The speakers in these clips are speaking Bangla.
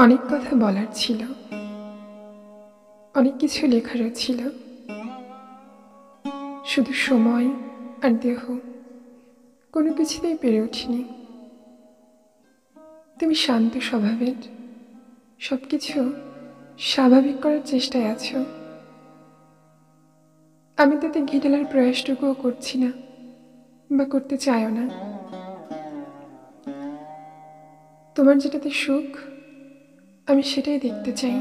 অনেক কথা বলার ছিল, অনেক কিছু লেখারও ছিল, শুধু সময় আর দেহ কোনো কিছুতেই পেরে উঠিনি। তুমি শান্ত স্বভাবের, সব কিছু স্বাভাবিক করার চেষ্টায় আছো। আমি তাতে ঘিটালার প্রয়াসটুকুও করছি না বা করতে চাইও না। তোমার যেটাতে সুখ আমি সেটাই দেখতে চাই,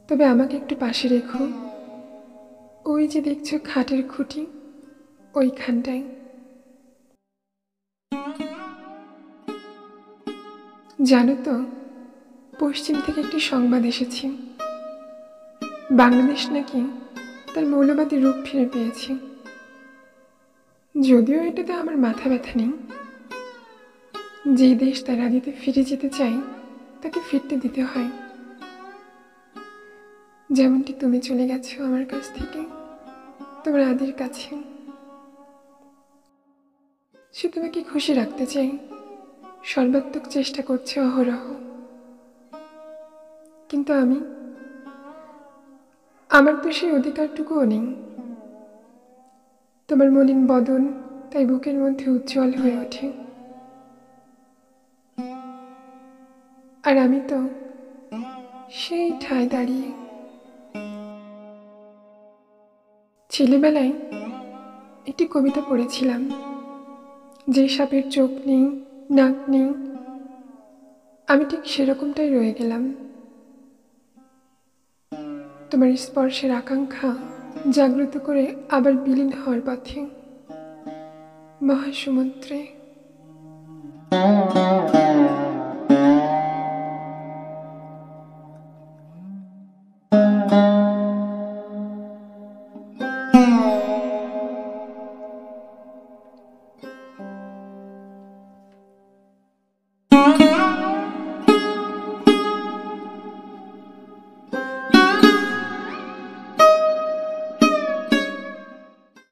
তবে আমাকে একটু পাশে রেখো। ওই যে দেখছো খাটের খুঁটি, ওইখানটায়। জানো তো, পশ্চিম থেকে একটি সংবাদ এসেছে, বাংলাদেশ নাকি তার মৌলবাদী রূপ ফিরে পেয়েছে। যদিও এটাতে আমার মাথা ব্যথা নেই। যে দেশ তার আদিতে ফিরে যেতে চায় তাকে ফিরতে দিতে হয়, যেমনটি তুমি চলে গেছো আমার কাছ থেকে তোমার আদির কাছে। সে তোমাকে খুশি রাখতে চাই, সর্বাত্মক চেষ্টা করছে অহরহ। কিন্তু আমার তো সেই অধিকারটুকুও নেই। তোমার মলিন বদন তাই বুকের মধ্যে উজ্জ্বল হয়ে ওঠে, আর আমি তো সেই ঠায় দাঁড়িয়ে। ছেলেবেলায় একটি কবিতা পড়েছিলাম, যে সাপের চোখ নেই, নাক নেই, আমি ঠিক সেরকমটাই রয়ে গেলাম। তোমার স্পর্শের আকাঙ্ক্ষা জাগ্রত করে আবার বিলীন হওয়ার পথে মহাসমুদ্রে।